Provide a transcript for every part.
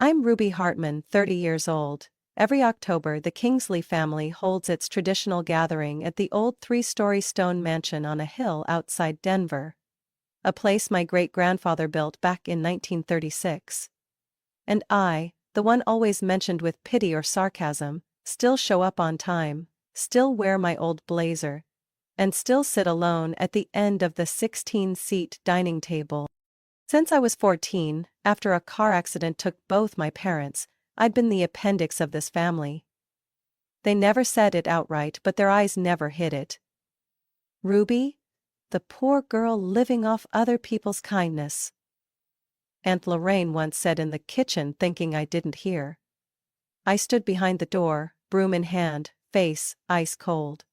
I'm Ruby Hartman, 30 years old. Every October, the Kingsley family holds its traditional gathering at the old three-story stone mansion on a hill outside Denver. A place my great-grandfather built back in 1936. And I, the one always mentioned with pity or sarcasm, still show up on time, still wear my old blazer, and still sit alone at the end of the 16-seat dining table. Since I was 14, after a car accident took both my parents, I'd been the appendix of this family. They never said it outright, but their eyes never hid it. Ruby? The poor girl living off other people's kindness. Aunt Lorraine once said in the kitchen, thinking I didn't hear. I stood behind the door, broom in hand, face ice cold.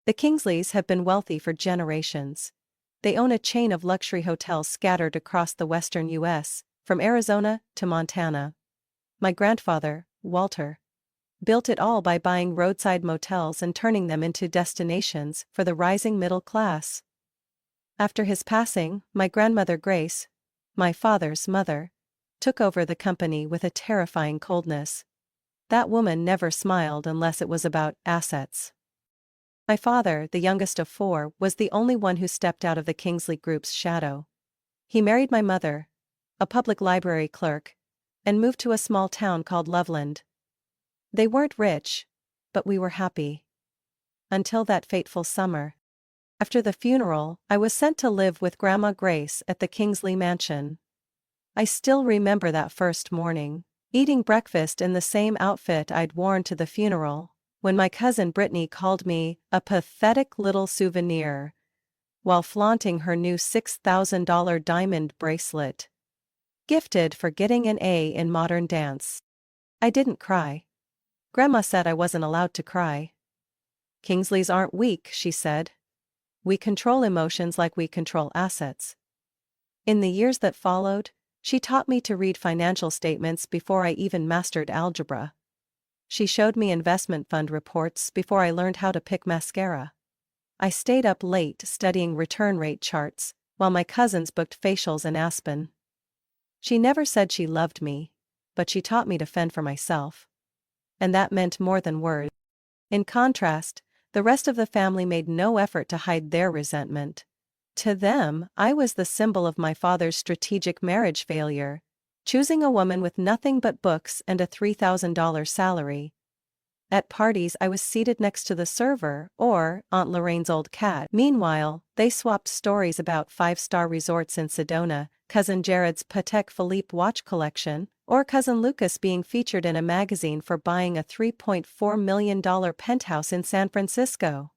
The Kingsleys have been wealthy for generations. They own a chain of luxury hotels scattered across the western U.S., from Arizona to Montana. My grandfather, Walter, built it all by buying roadside motels and turning them into destinations for the rising middle class. After his passing, my grandmother Grace, my father's mother, took over the company with a terrifying coldness. That woman never smiled unless it was about assets. My father, the youngest of four, was the only one who stepped out of the Kingsley Group's shadow. He married my mother, a public library clerk, and moved to a small town called Loveland. They weren't rich, but we were happy. Until that fateful summer. After the funeral, I was sent to live with Grandma Grace at the Kingsley mansion. I still remember that first morning, eating breakfast in the same outfit I'd worn to the funeral, when my cousin Brittany called me a pathetic little souvenir, while flaunting her new $6,000 diamond bracelet, gifted for getting an A in modern dance. I didn't cry. Grandma said I wasn't allowed to cry. Kingsleys aren't weak, she said. We control emotions like we control assets. In the years that followed, she taught me to read financial statements before I even mastered algebra. She showed me investment fund reports before I learned how to pick mascara. I stayed up late studying return rate charts, while my cousins booked facials in Aspen. She never said she loved me, but she taught me to fend for myself. And that meant more than words. In contrast, the rest of the family made no effort to hide their resentment. To them, I was the symbol of my father's strategic marriage failure, choosing a woman with nothing but books and a $3,000 salary. At parties I was seated next to the server, or Aunt Lorraine's old cat. Meanwhile, they swapped stories about five-star resorts in Sedona, Cousin Jared's Patek Philippe watch collection, or Cousin Lucas being featured in a magazine for buying a $3.4 million penthouse in San Francisco.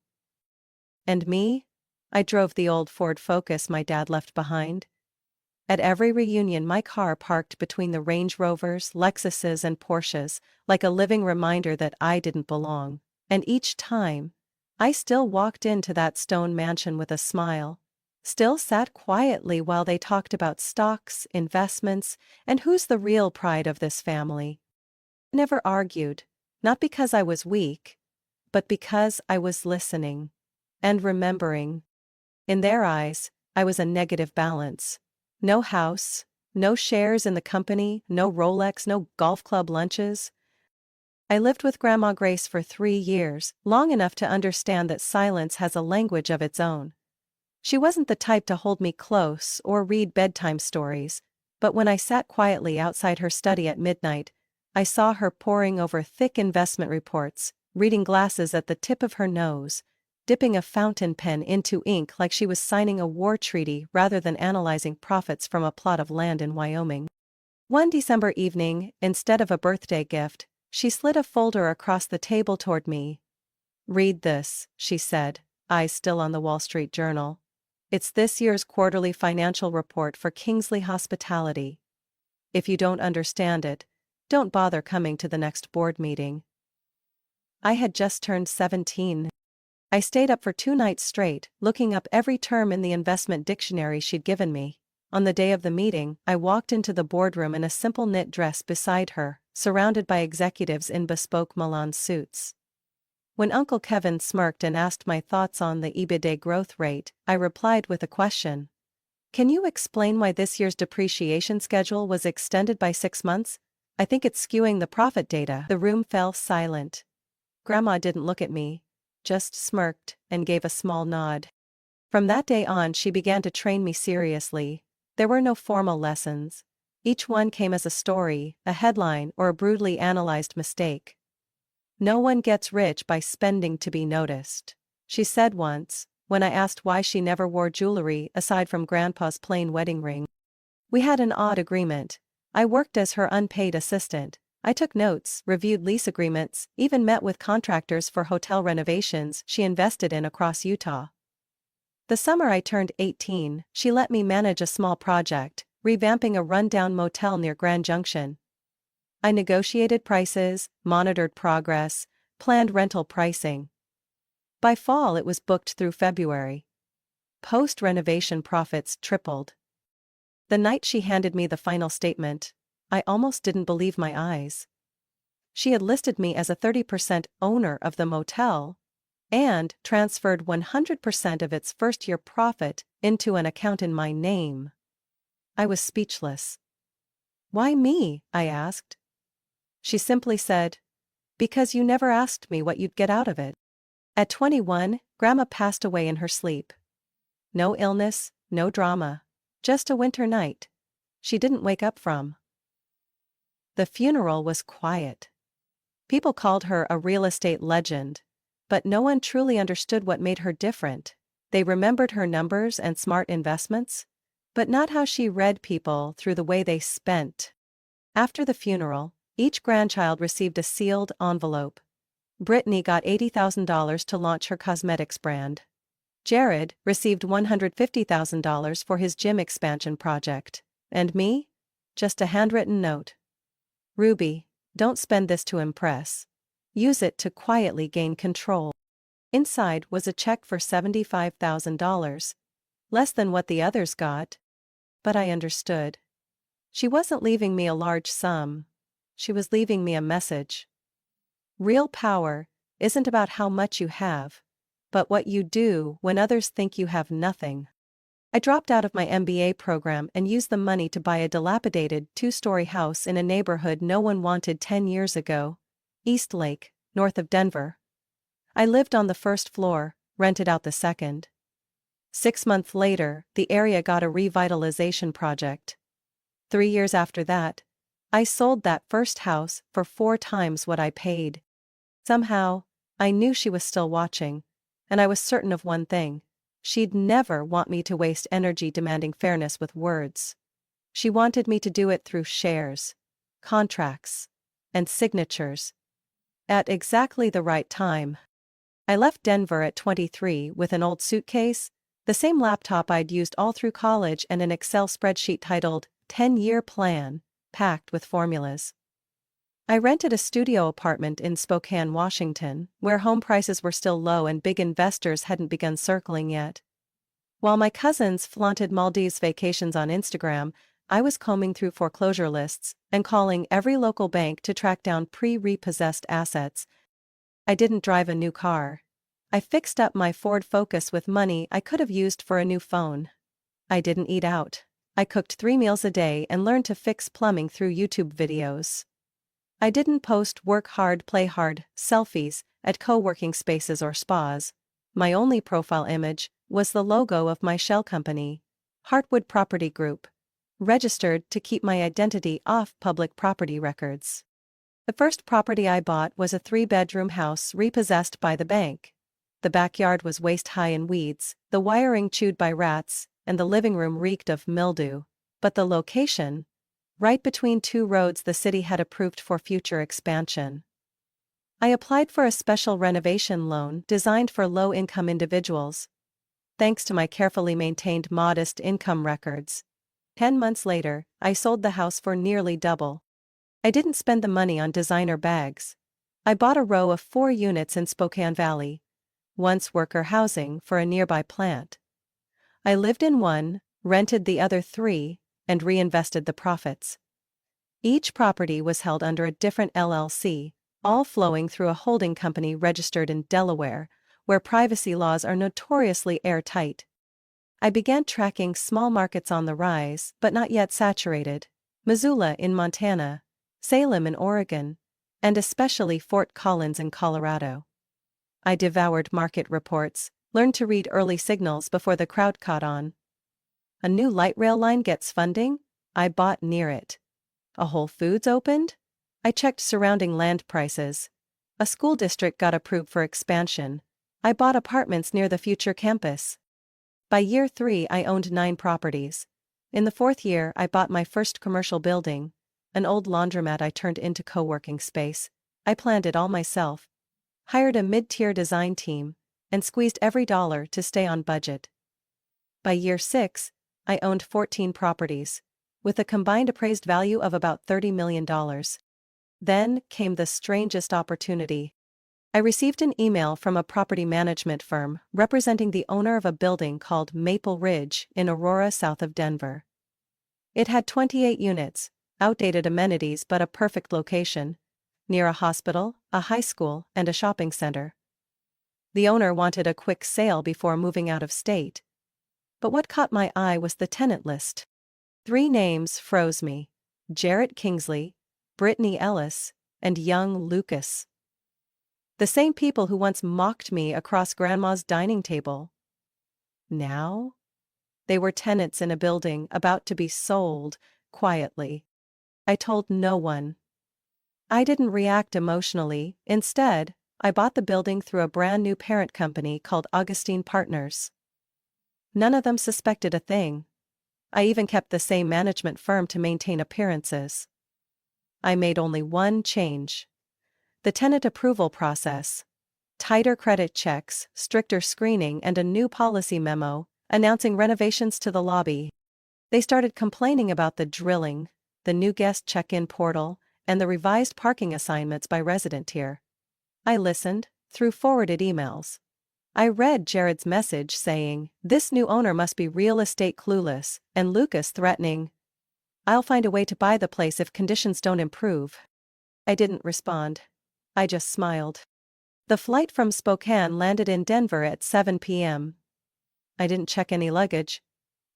And me? I drove the old Ford Focus my dad left behind. At every reunion my car parked between the Range Rovers, Lexuses and Porsches, like a living reminder that I didn't belong. And each time, I still walked into that stone mansion with a smile, still sat quietly while they talked about stocks, investments, and who's the real pride of this family. I never argued, not because I was weak, but because I was listening and remembering. In their eyes, I was a negative balance. No house, no shares in the company, no Rolex, no golf club lunches. I lived with Grandma Grace for 3 years, long enough to understand that silence has a language of its own. She wasn't the type to hold me close or read bedtime stories, but when I sat quietly outside her study at midnight, I saw her poring over thick investment reports, reading glasses at the tip of her nose, dipping a fountain pen into ink like she was signing a war treaty rather than analyzing profits from a plot of land in Wyoming. One December evening, instead of a birthday gift, she slid a folder across the table toward me. "Read this," she said, eyes still on the Wall Street Journal. "It's this year's quarterly financial report for Kingsley Hospitality. If you don't understand it, don't bother coming to the next board meeting." I had just turned 17. I stayed up for 2 nights straight, looking up every term in the investment dictionary she'd given me. On the day of the meeting, I walked into the boardroom in a simple knit dress beside her, surrounded by executives in bespoke Milan suits. When Uncle Kevin smirked and asked my thoughts on the EBITDA growth rate, I replied with a question. Can you explain why this year's depreciation schedule was extended by 6 months? I think it's skewing the profit data." The room fell silent. Grandma didn't look at me, just smirked and gave a small nod. From that day on, she began to train me seriously. There were no formal lessons. Each one came as a story, a headline, or a brutally analyzed mistake. "No one gets rich by spending to be noticed," she said once, when I asked why she never wore jewelry aside from Grandpa's plain wedding ring. We had an odd agreement. I worked as her unpaid assistant. I took notes, reviewed lease agreements, even met with contractors for hotel renovations she invested in across Utah. The summer I turned 18, she let me manage a small project, revamping a rundown motel near Grand Junction. I negotiated prices, monitored progress, planned rental pricing. By fall it was booked through February. Post-renovation profits tripled. The night she handed me the final statement, I almost didn't believe my eyes. She had listed me as a 30% owner of the motel and transferred 100% of its first-year profit into an account in my name. I was speechless. "Why me?" I asked. She simply said, "Because you never asked me what you'd get out of it." At 21, Grandma passed away in her sleep. No illness, no drama. Just a winter night she didn't wake up from. The funeral was quiet. People called her a real estate legend, but no one truly understood what made her different. They remembered her numbers and smart investments, but not how she read people through the way they spent. After the funeral, each grandchild received a sealed envelope. Brittany got $80,000 to launch her cosmetics brand. Jared received $150,000 for his gym expansion project. And me? Just a handwritten note. "Ruby, don't spend this to impress. Use it to quietly gain control." Inside was a check for $75,000. Less than what the others got. But I understood. She wasn't leaving me a large sum. She was leaving me a message. Real power isn't about how much you have, but what you do when others think you have nothing. I dropped out of my MBA program and used the money to buy a dilapidated 2-story house in a neighborhood no one wanted 10 years ago, East Lake, north of Denver. I lived on the first floor, rented out the second. 6 months later, the area got a revitalization project. 3 years after that, I sold that first house for 4 times what I paid. Somehow, I knew she was still watching, and I was certain of one thing. She'd never want me to waste energy demanding fairness with words. She wanted me to do it through shares, contracts, and signatures. At exactly the right time. I left Denver at 23 with an old suitcase, the same laptop I'd used all through college, and an Excel spreadsheet titled 10-Year Plan, packed with formulas. I rented a studio apartment in Spokane, Washington, where home prices were still low and big investors hadn't begun circling yet. While my cousins flaunted Maldives vacations on Instagram, I was combing through foreclosure lists and calling every local bank to track down pre-repossessed assets. I didn't drive a new car. I fixed up my Ford Focus with money I could have used for a new phone. I didn't eat out. I cooked 3 meals a day and learned to fix plumbing through YouTube videos. I didn't post work hard, play hard selfies at co-working spaces or spas. My only profile image was the logo of my shell company, Heartwood Property Group, registered to keep my identity off public property records. The first property I bought was a 3-bedroom house repossessed by the bank. The backyard was waist-high in weeds, the wiring chewed by rats, and the living room reeked of mildew. But the location, right between 2 roads the city had approved for future expansion. I applied for a special renovation loan designed for low-income individuals. Thanks to my carefully maintained modest income records, 10 months later, I sold the house for nearly double. I didn't spend the money on designer bags. I bought a row of 4 units in Spokane Valley, once worker housing for a nearby plant. I lived in one, rented the other 3, and reinvested the profits. Each property was held under a different LLC, all flowing through a holding company registered in Delaware, where privacy laws are notoriously airtight. I began tracking small markets on the rise but not yet saturated: Missoula in Montana, Salem in Oregon, and especially Fort Collins in Colorado. I devoured market reports, learned to read early signals before the crowd caught on. A new light rail line gets funding? I bought near it. A Whole Foods opened? I checked surrounding land prices. A school district got approved for expansion. I bought apartments near the future campus. By year 3, I owned 9 properties. In the 4th year, I bought my first commercial building, an old laundromat I turned into co-working space. I planned it all myself, hired a mid-tier design team, and squeezed every dollar to stay on budget. By year 6, I owned 14 properties, with a combined appraised value of about $30 million. Then came the strangest opportunity. I received an email from a property management firm representing the owner of a building called Maple Ridge in Aurora, south of Denver. It had 28 units, outdated amenities but a perfect location, near a hospital, a high school, and a shopping center. The owner wanted a quick sale before moving out of state. But what caught my eye was the tenant list. 3 names froze me: Jarrett Kingsley, Brittany Ellis, and young Lucas. The same people who once mocked me across Grandma's dining table. Now? They were tenants in a building about to be sold, quietly. I told no one. I didn't react emotionally. Instead, I bought the building through a brand new parent company called Augustine Partners. None of them suspected a thing. I even kept the same management firm to maintain appearances. I made only one change: the tenant approval process. Tighter credit checks, stricter screening, and a new policy memo announcing renovations to the lobby. They started complaining about the drilling, the new guest check-in portal, and the revised parking assignments by resident tier. I listened, through forwarded emails. I read Jared's message saying, "This new owner must be real estate clueless," and Lucas threatening, "I'll find a way to buy the place if conditions don't improve." I didn't respond. I just smiled. The flight from Spokane landed in Denver at 7 p.m. I didn't check any luggage.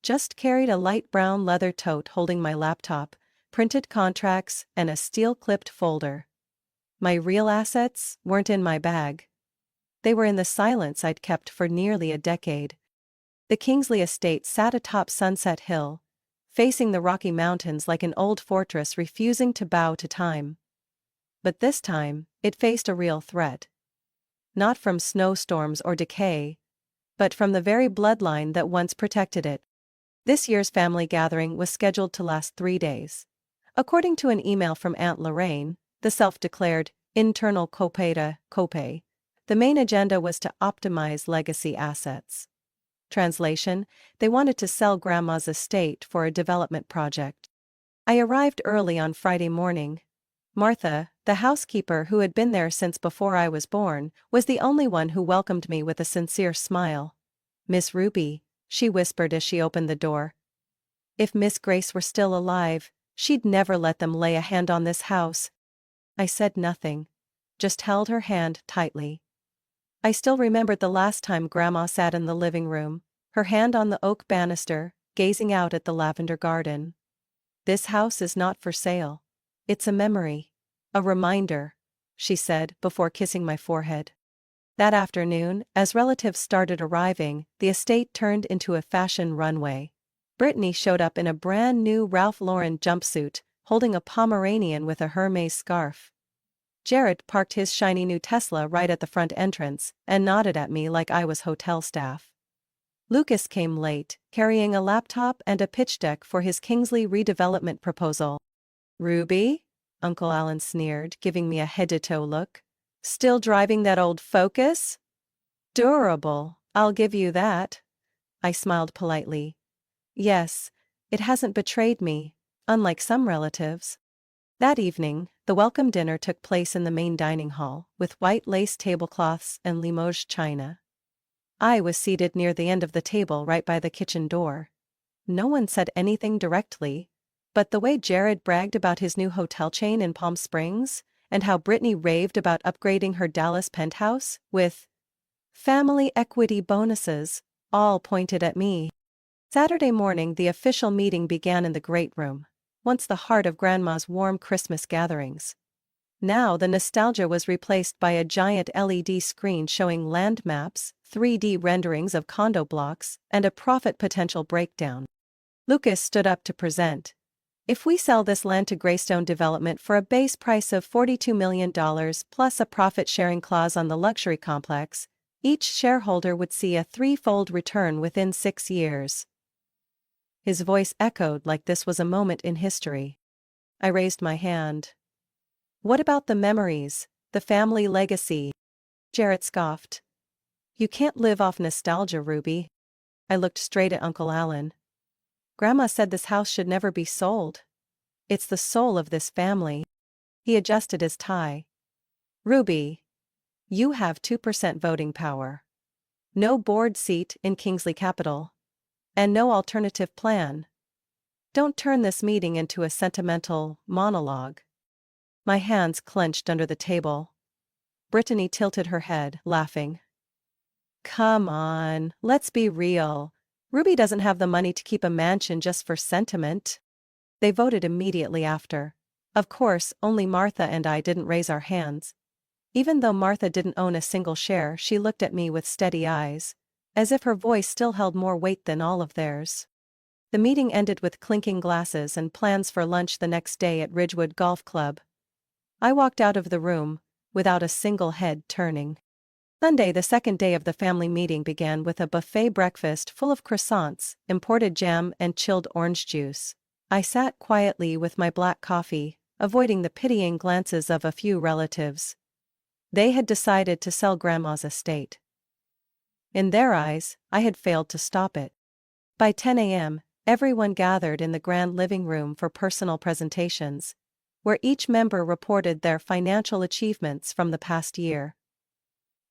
Just carried a light brown leather tote holding my laptop, printed contracts, and a steel-clipped folder. My real assets weren't in my bag. They were in the silence I'd kept for nearly a decade. The Kingsley estate sat atop Sunset Hill, facing the Rocky Mountains like an old fortress refusing to bow to time. But this time, it faced a real threat. Not from snowstorms or decay, but from the very bloodline that once protected it. This year's family gathering was scheduled to last 3 days. According to an email from Aunt Lorraine, the self-declared internal copay, the main agenda was to optimize legacy assets. Translation: they wanted to sell Grandma's estate for a development project. I arrived early on Friday morning. Martha, the housekeeper who had been there since before I was born, was the only one who welcomed me with a sincere smile. "Miss Ruby," she whispered as she opened the door. If Miss Grace were still alive, she'd never let them lay a hand on this house. I said nothing, just held her hand tightly. I still remembered the last time Grandma sat in the living room, her hand on the oak banister, gazing out at the lavender garden. "This house is not for sale. It's a memory. A reminder," she said before kissing my forehead. That afternoon, as relatives started arriving, the estate turned into a fashion runway. Brittany showed up in a brand new Ralph Lauren jumpsuit, holding a Pomeranian with a Hermes scarf. Jared parked his shiny new Tesla right at the front entrance and nodded at me like I was hotel staff. Lucas came late, carrying a laptop and a pitch deck for his Kingsley redevelopment proposal. "Ruby?" Uncle Alan sneered, giving me a head-to-toe look. "Still driving that old Focus? Durable, I'll give you that." I smiled politely. "Yes, it hasn't betrayed me, unlike some relatives." That evening, the welcome dinner took place in the main dining hall, with white lace tablecloths and Limoges china. I was seated near the end of the table right by the kitchen door. No one said anything directly, but the way Jared bragged about his new hotel chain in Palm Springs, and how Brittany raved about upgrading her Dallas penthouse with family equity bonuses, all pointed at me. Saturday morning, the official meeting began in the great room, once the heart of Grandma's warm Christmas gatherings. Now the nostalgia was replaced by a giant LED screen showing land maps, 3D renderings of condo blocks, and a profit potential breakdown. Lucas stood up to present. If we sell this land to Greystone Development for a base price of $42 million plus a profit-sharing clause on the luxury complex, each shareholder would see a threefold return within 6 years. His voice echoed like this was a moment in history. I raised my hand. What about the memories, the family legacy? Jarrett scoffed. You can't live off nostalgia, Ruby. I looked straight at Uncle Alan. Grandma said this house should never be sold. It's the soul of this family. He adjusted his tie. Ruby, you have 2% voting power. No board seat in Kingsley Capital. And no alternative plan. Don't turn this meeting into a sentimental monologue. My hands clenched under the table. Brittany tilted her head, laughing. Come on, let's be real. Ruby doesn't have the money to keep a mansion just for sentiment. They voted immediately after. Of course, only Martha and I didn't raise our hands. Even though Martha didn't own a single share, she looked at me with steady eyes, as if her voice still held more weight than all of theirs. The meeting ended with clinking glasses and plans for lunch the next day at Ridgewood Golf Club. I walked out of the room, without a single head turning. Sunday, the second day of the family meeting, began with a buffet breakfast full of croissants, imported jam, and chilled orange juice. I sat quietly with my black coffee, avoiding the pitying glances of a few relatives. They had decided to sell Grandma's estate. In their eyes, I had failed to stop it. By 10 a.m., everyone gathered in the grand living room for personal presentations, where each member reported their financial achievements from the past year.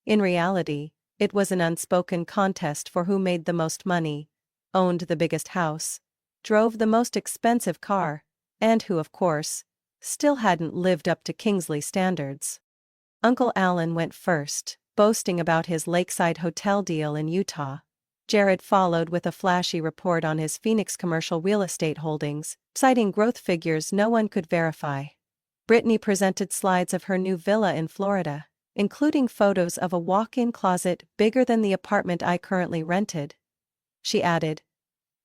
In reality, it was an unspoken contest for who made the most money, owned the biggest house, drove the most expensive car, and who, of course, still hadn't lived up to Kingsley standards. Uncle Alan went first, boasting about his lakeside hotel deal in Utah. Jared followed with a flashy report on his Phoenix commercial real estate holdings, citing growth figures no one could verify. Brittany presented slides of her new villa in Florida, including photos of a walk-in closet bigger than the apartment I currently rented. She added,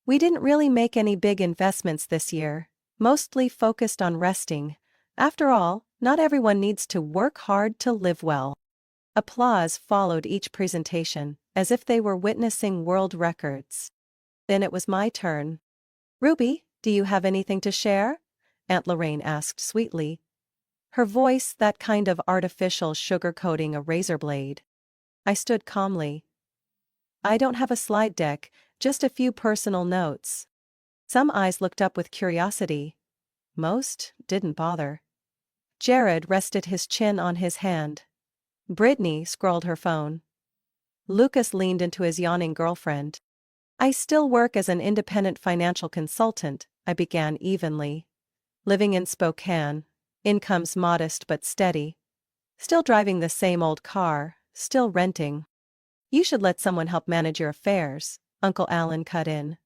"We didn't really make any big investments this year, mostly focused on resting. After all, not everyone needs to work hard to live well." Applause followed each presentation, as if they were witnessing world records. Then it was my turn. "Ruby, do you have anything to share?" Aunt Lorraine asked sweetly. Her voice that kind of artificial sugar-coating a razor blade. I stood calmly. "I don't have a slide deck, just a few personal notes." Some eyes looked up with curiosity. Most didn't bother. Jared rested his chin on his hand. Brittany scrolled her phone. Lucas leaned into his yawning girlfriend. "I still work as an independent financial consultant," I began evenly. "Living in Spokane. Income's modest but steady. Still driving the same old car, still renting." "You should let someone help manage your affairs," Uncle Alan cut in.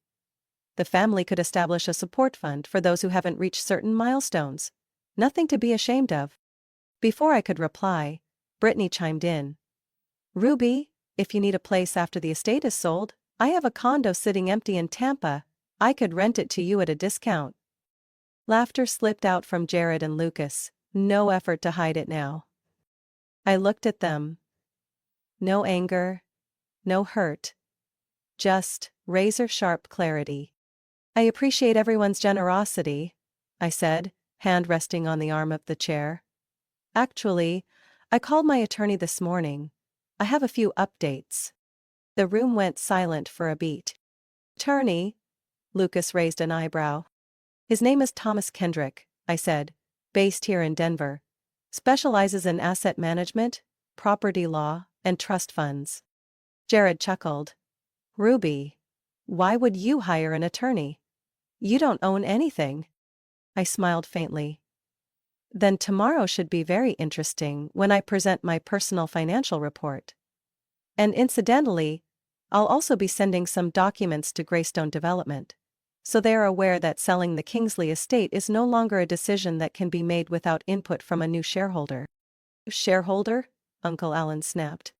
"The family could establish a support fund for those who haven't reached certain milestones. Nothing to be ashamed of." Before I could reply, Brittany chimed in. "Ruby, if you need a place after the estate is sold, I have a condo sitting empty in Tampa. I could rent it to you at a discount." Laughter slipped out from Jared and Lucas, no effort to hide it now. I looked at them. No anger, no hurt. Just razor-sharp clarity. "I appreciate everyone's generosity," I said, hand resting on the arm of the chair. "Actually, I called my attorney this morning. I have a few updates." The room went silent for a beat. "Attorney?" Lucas raised an eyebrow. "His name is Thomas Kendrick," I said, "based here in Denver. Specializes in asset management, property law, and trust funds." Jared chuckled. "Ruby, why would you hire an attorney? You don't own anything." I smiled faintly. "Then tomorrow should be very interesting when I present my personal financial report. And incidentally, I'll also be sending some documents to Greystone Development, so they are aware that selling the Kingsley estate is no longer a decision that can be made without input from a new shareholder. Shareholder? Uncle Alan snapped.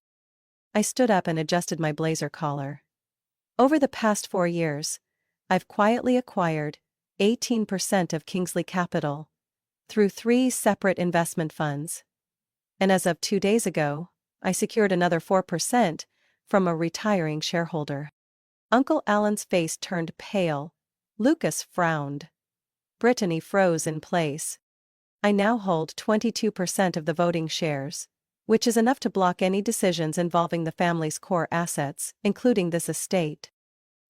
I stood up and adjusted my blazer collar. Over the past 4 years, I've quietly acquired 18% of Kingsley Capital through 3 separate investment funds. And as of 2 days ago, I secured another 4% from a retiring shareholder. Uncle Alan's face turned pale. Lucas frowned. Brittany froze in place. I now hold 22% of the voting shares, which is enough to block any decisions involving the family's core assets, including this estate.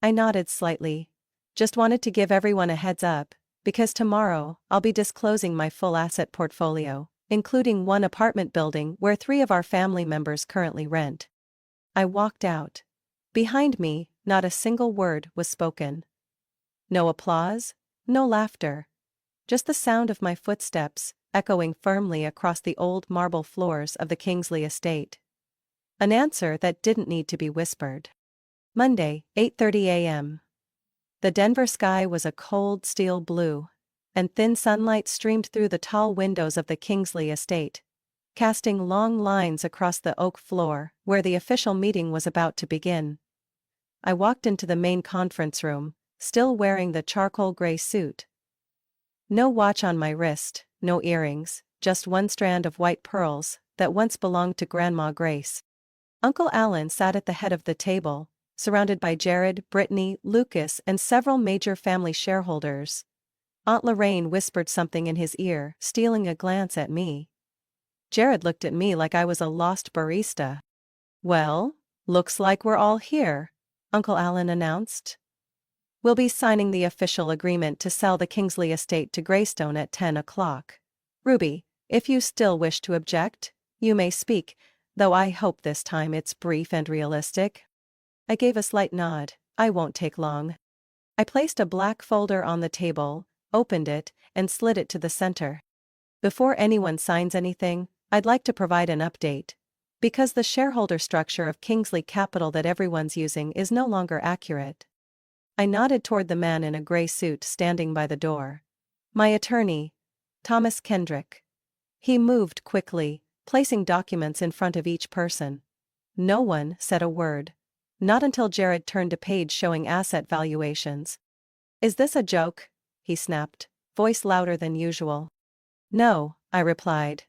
I nodded slightly. Just wanted to give everyone a heads up, because tomorrow I'll be disclosing my full asset portfolio, including 1 apartment building where 3 of our family members currently rent. I walked out. Behind me, not a single word was spoken. No applause, no laughter. Just the sound of my footsteps, echoing firmly across the old marble floors of the Kingsley estate. An answer that didn't need to be whispered. Monday, 8:30 a.m. The Denver sky was a cold steel blue, and thin sunlight streamed through the tall windows of the Kingsley estate, casting long lines across the oak floor where the official meeting was about to begin. I walked into the main conference room, still wearing the charcoal gray suit. No watch on my wrist, no earrings, just 1 strand of white pearls that once belonged to Grandma Grace. Uncle Alan sat at the head of the table, surrounded by Jared, Brittany, Lucas, and several major family shareholders. Aunt Lorraine whispered something in his ear, stealing a glance at me. Jared looked at me like I was a lost barista. "Well, looks like we're all here," Uncle Alan announced. "We'll be signing the official agreement to sell the Kingsley estate to Greystone at 10 o'clock. Ruby, if you still wish to object, you may speak, though I hope this time it's brief and realistic." I gave a slight nod. "I won't take long." I placed a black folder on the table, opened it, and slid it to the center. Before anyone signs anything, I'd like to provide an update. Because the shareholder structure of Kingsley Capital that everyone's using is no longer accurate. I nodded toward the man in a gray suit standing by the door. "My attorney, Thomas Kendrick." He moved quickly, placing documents in front of each person. No one said a word. Not until Jared turned a page showing asset valuations. "Is this a joke?" he snapped, voice louder than usual. "No," I replied.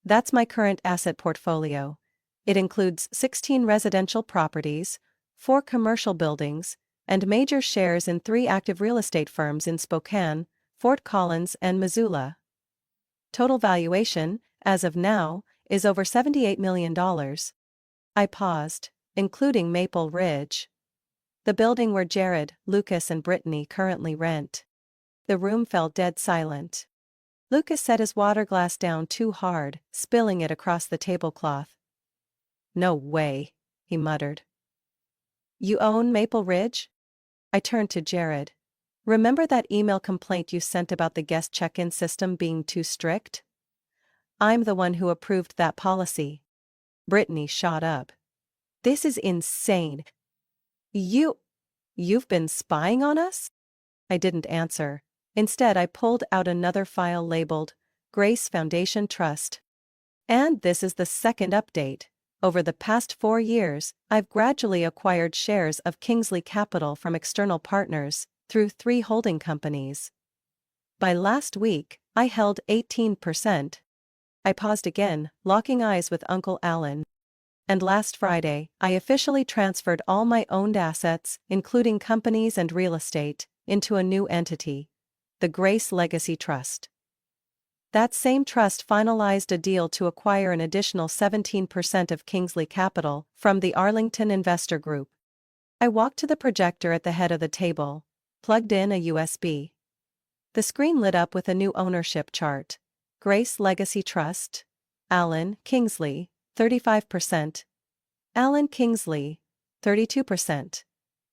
"That's my current asset portfolio. It includes 16 residential properties, 4 commercial buildings, and major shares in 3 active real estate firms in Spokane, Fort Collins, and Missoula. Total valuation, as of now, is over $78 million. I paused. "Including Maple Ridge, the building where Jared, Lucas, and Brittany currently rent." The room fell dead silent. Lucas set his water glass down too hard, spilling it across the tablecloth. "No way," he muttered. "You own Maple Ridge?" I turned to Jared. "Remember that email complaint you sent about the guest check-in system being too strict? I'm the one who approved that policy." Brittany shot up. "This is insane. You've been spying on us?" I didn't answer. Instead, I pulled out another file labeled Grace Foundation Trust. "And this is the second update. Over the past 4 years, I've gradually acquired shares of Kingsley Capital from external partners through 3 holding companies. By last week, I held 18%. I paused again, locking eyes with Uncle Alan. "And last Friday, I officially transferred all my owned assets, including companies and real estate, into a new entity, the Grace Legacy Trust." That same trust finalized a deal to acquire an additional 17% of Kingsley Capital from the Arlington Investor Group. I walked to the projector at the head of the table, plugged in a USB. The screen lit up with a new ownership chart. Grace Legacy Trust. Alan Kingsley, 35%. Alan Kingsley, 32%.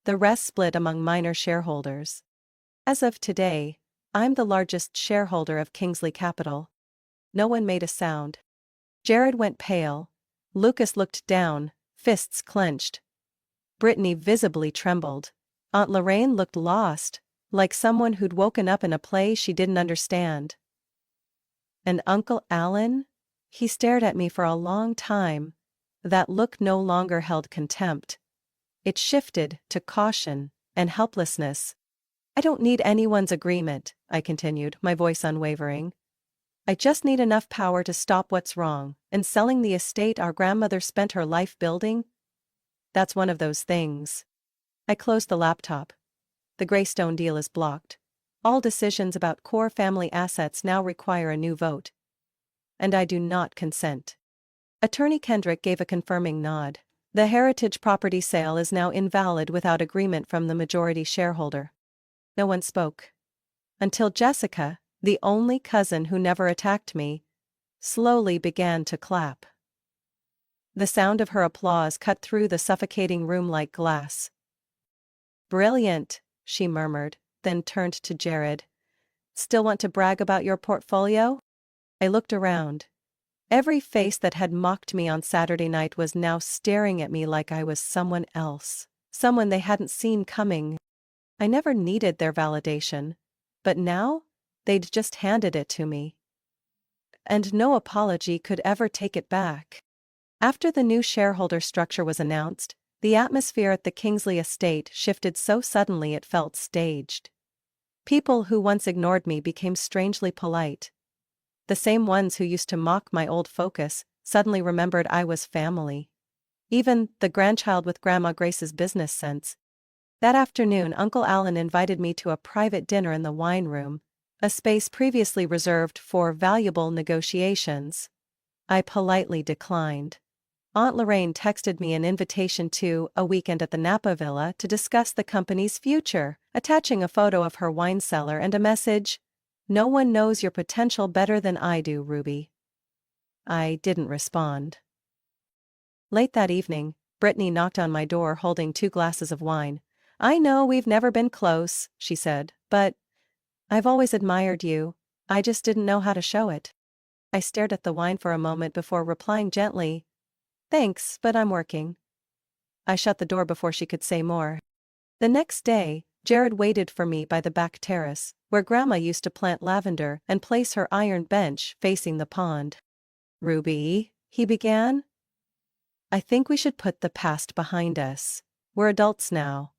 The rest split among minor shareholders. As of today, I'm the largest shareholder of Kingsley Capital. No one made a sound. Jared went pale. Lucas looked down, fists clenched. Brittany visibly trembled. Aunt Lorraine looked lost, like someone who'd woken up in a play she didn't understand. And Uncle Alan? He stared at me for a long time. That look no longer held contempt. It shifted to caution and helplessness. I don't need anyone's agreement, I continued, my voice unwavering. I just need enough power to stop what's wrong, and selling the estate our grandmother spent her life building? That's one of those things. I closed the laptop. The Greystone deal is blocked. All decisions about core family assets now require a new vote. And I do not consent. Attorney Kendrick gave a confirming nod. The heritage property sale is now invalid without agreement from the majority shareholder. No one spoke. Until Jessica, the only cousin who never attacked me, slowly began to clap. The sound of her applause cut through the suffocating room like glass. "Brilliant," she murmured, then turned to Jared. "Still want to brag about your portfolio?" I looked around. Every face that had mocked me on Saturday night was now staring at me like I was someone else, someone they hadn't seen coming. I never needed their validation, but now, they'd just handed it to me. And no apology could ever take it back. After the new shareholder structure was announced, the atmosphere at the Kingsley estate shifted so suddenly it felt staged. People who once ignored me became strangely polite. The same ones who used to mock my old focus suddenly remembered I was family. Even the grandchild with Grandma Grace's business sense. That afternoon, Uncle Alan invited me to a private dinner in the wine room, a space previously reserved for valuable negotiations. I politely declined. Aunt Lorraine texted me an invitation to a weekend at the Napa Villa to discuss the company's future, attaching a photo of her wine cellar and a message, "No one knows your potential better than I do, Ruby." I didn't respond. Late that evening, Brittany knocked on my door holding 2 glasses of wine. "I know we've never been close," she said, "but I've always admired you. I just didn't know how to show it." I stared at the wine for a moment before replying gently, "Thanks, but I'm working." I shut the door before she could say more. The next day, Jared waited for me by the back terrace, where Grandma used to plant lavender and place her iron bench facing the pond. "Ruby," he began, "I think we should put the past behind us. We're adults now.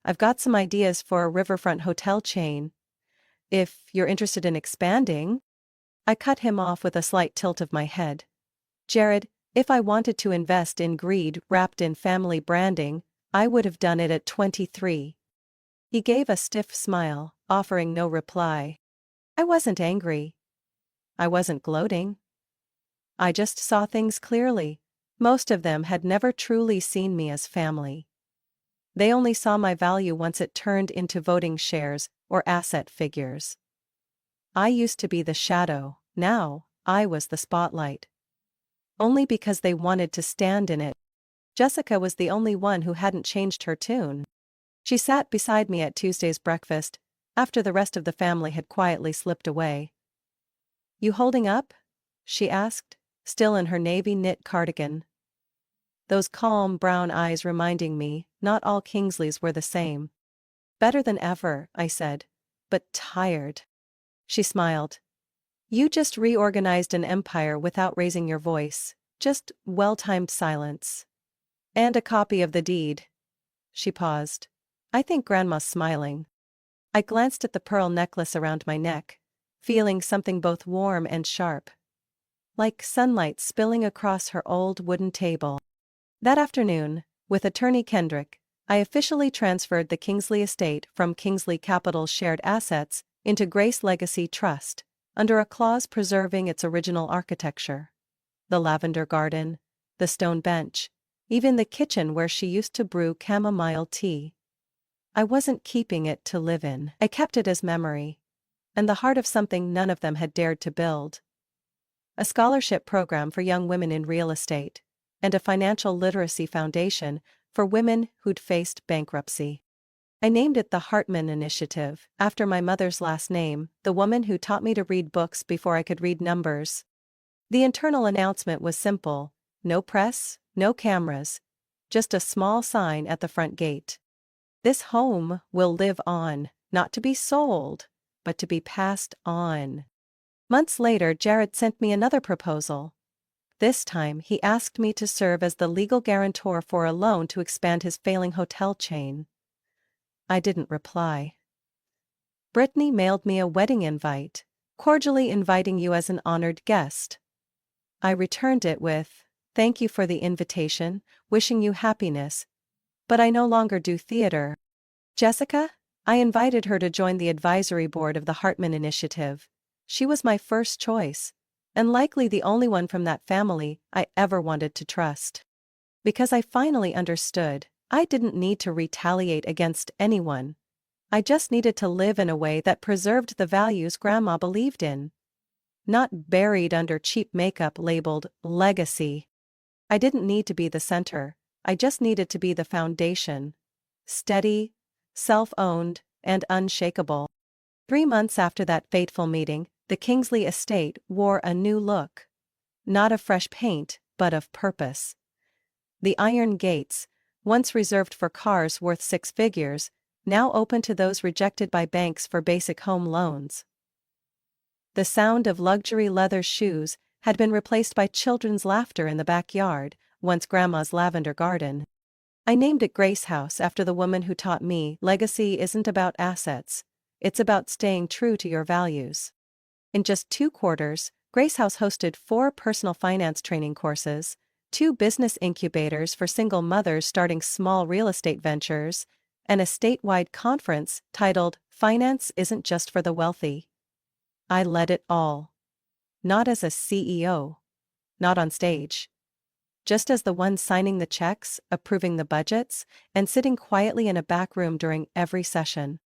I've got some ideas for a riverfront hotel chain. If you're interested in expanding." I cut him off with a slight tilt of my head. "Jared, if I wanted to invest in greed wrapped in family branding, I would have done it at 23. He gave a stiff smile, offering no reply. I wasn't angry. I wasn't gloating. I just saw things clearly. Most of them had never truly seen me as family. They only saw my value once it turned into voting shares or asset figures. I used to be the shadow, now I was the spotlight. Only because they wanted to stand in it. Jessica was the only one who hadn't changed her tune. She sat beside me at Tuesday's breakfast, after the rest of the family had quietly slipped away. "You holding up?" she asked, still in her navy knit cardigan. Those calm brown eyes reminding me not all Kingsleys were the same. "Better than ever," I said, "but tired." She smiled. "You just reorganized an empire without raising your voice, just well-timed silence. And a copy of the deed." She paused. "I think Grandma's smiling." I glanced at the pearl necklace around my neck, feeling something both warm and sharp. Like sunlight spilling across her old wooden table. That afternoon, with Attorney Kendrick, I officially transferred the Kingsley estate from Kingsley Capital's shared assets into Grace Legacy Trust, under a clause preserving its original architecture. The lavender garden, the stone bench, even the kitchen where she used to brew chamomile tea. I wasn't keeping it to live in. I kept it as memory. And the heart of something none of them had dared to build. A scholarship program for young women in real estate, and a financial literacy foundation for women who'd faced bankruptcy. I named it the Hartman Initiative, after my mother's last name, the woman who taught me to read books before I could read numbers. The internal announcement was simple: no press, no cameras, just a small sign at the front gate. This home will live on, not to be sold, but to be passed on. Months later, Jared sent me another proposal. This time, he asked me to serve as the legal guarantor for a loan to expand his failing hotel chain. I didn't reply. Brittany mailed me a wedding invite, cordially inviting you as an honored guest. I returned it with, "Thank you for the invitation, wishing you happiness, but I no longer do theater." Jessica? I invited her to join the advisory board of the Hartman initiative. She was my first choice, and likely the only one from that family I ever wanted to trust. Because I finally understood, I didn't need to retaliate against anyone. I just needed to live in a way that preserved the values Grandma believed in. Not buried under cheap makeup labeled legacy. I didn't need to be the center, I just needed to be the foundation. Steady, self-owned, and unshakable. 3 months after that fateful meeting, the Kingsley estate wore a new look. Not of fresh paint, but of purpose. The iron gates, once reserved for cars worth 6 figures, now open to those rejected by banks for basic home loans. The sound of luxury leather shoes had been replaced by children's laughter in the backyard, once Grandma's lavender garden. I named it Grace House after the woman who taught me legacy isn't about assets, it's about staying true to your values. In just 2 quarters, Grace House hosted 4 personal finance training courses, 2 business incubators for single mothers starting small real estate ventures, and a statewide conference titled "Finance Isn't Just for the Wealthy." I led it all. Not as a CEO. Not on stage. Just as the one signing the checks, approving the budgets, and sitting quietly in a back room during every session.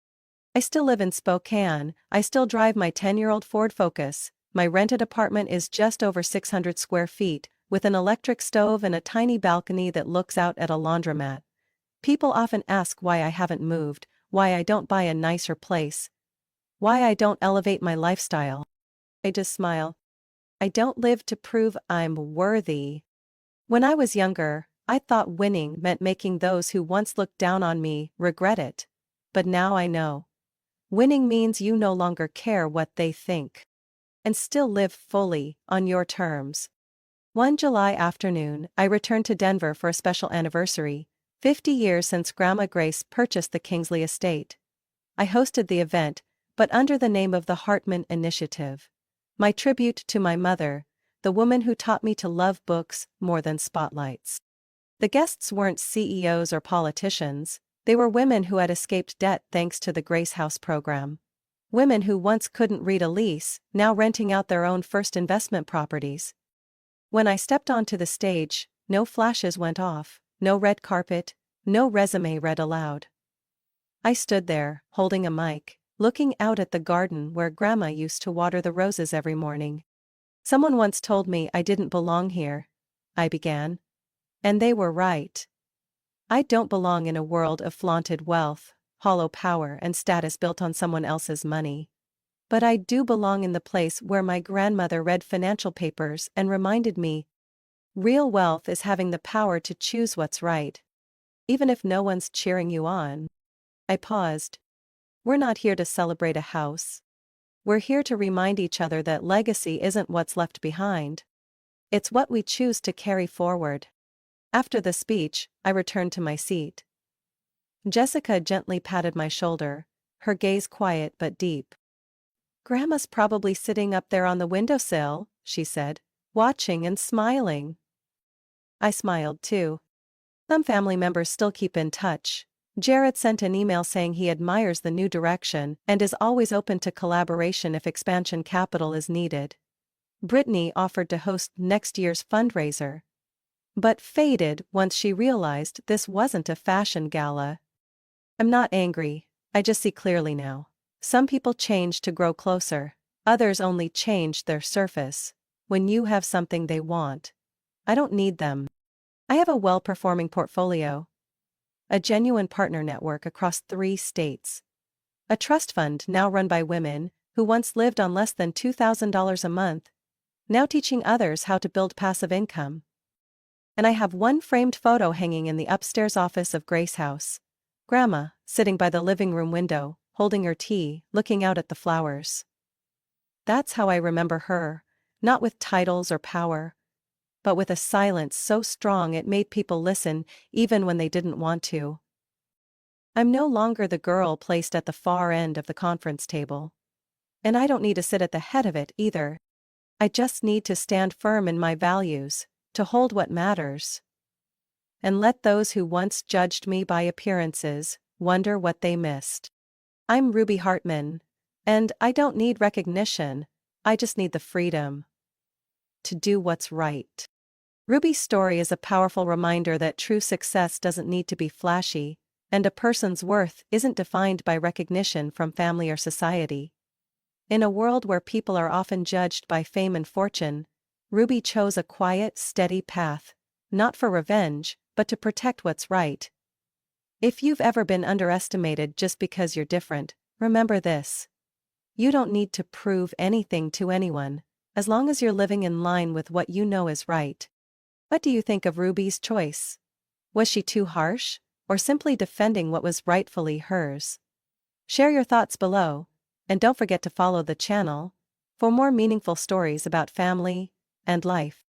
I still live in Spokane, I still drive my 10-year-old Ford Focus, my rented apartment is just over 600 square feet, with an electric stove and a tiny balcony that looks out at a laundromat. People often ask why I haven't moved, why I don't buy a nicer place, why I don't elevate my lifestyle. I just smile. I don't live to prove I'm worthy. When I was younger, I thought winning meant making those who once looked down on me regret it. But now I know. Winning means you no longer care what they think. And still live fully, on your terms. One July afternoon, I returned to Denver for a special anniversary, 50 years since Grandma Grace purchased the Kingsley estate. I hosted the event, but under the name of the Hartman Initiative. My tribute to my mother, the woman who taught me to love books more than spotlights. The guests weren't CEOs or politicians, they were women who had escaped debt thanks to the Grace House program. Women who once couldn't read a lease, now renting out their own first investment properties. When I stepped onto the stage, no flashes went off, no red carpet, no resume read aloud. I stood there, holding a mic, looking out at the garden where Grandma used to water the roses every morning. "Someone once told me I didn't belong here," I began. And they were right. I don't belong in a world of flaunted wealth, hollow power and status built on someone else's money. But I do belong in the place where my grandmother read financial papers and reminded me, real wealth is having the power to choose what's right. Even if no one's cheering you on. I paused. We're not here to celebrate a house. We're here to remind each other that legacy isn't what's left behind. It's what we choose to carry forward. After the speech, I returned to my seat. Jessica gently patted my shoulder, her gaze quiet but deep. "Grandma's probably sitting up there on the windowsill," she said, "watching and smiling." I smiled too. Some family members still keep in touch. Jared sent an email saying he admires the new direction and is always open to collaboration if expansion capital is needed. Brittany offered to host next year's fundraiser, but faded once she realized this wasn't a fashion gala. I'm not angry, I just see clearly now. Some people change to grow closer, others only change their surface. When you have something they want, I don't need them. I have a well-performing portfolio. A genuine partner network across 3 states. A trust fund now run by women who once lived on less than $2,000 a month, now teaching others how to build passive income. And I have one framed photo hanging in the upstairs office of Grace House. Grandma, sitting by the living room window, holding her tea, looking out at the flowers. That's how I remember her, not with titles or power, but with a silence so strong it made people listen even when they didn't want to. I'm no longer the girl placed at the far end of the conference table. And I don't need to sit at the head of it either. I just need to stand firm in my values, to hold what matters. And let those who once judged me by appearances wonder what they missed. I'm Ruby Hartman, and I don't need recognition, I just need the freedom to do what's right. Ruby's story is a powerful reminder that true success doesn't need to be flashy, and a person's worth isn't defined by recognition from family or society. In a world where people are often judged by fame and fortune, Ruby chose a quiet, steady path, not for revenge, but to protect what's right. If you've ever been underestimated just because you're different, remember this. You don't need to prove anything to anyone, as long as you're living in line with what you know is right. What do you think of Ruby's choice? Was she too harsh, or simply defending what was rightfully hers? Share your thoughts below, and don't forget to follow the channel for more meaningful stories about family and life.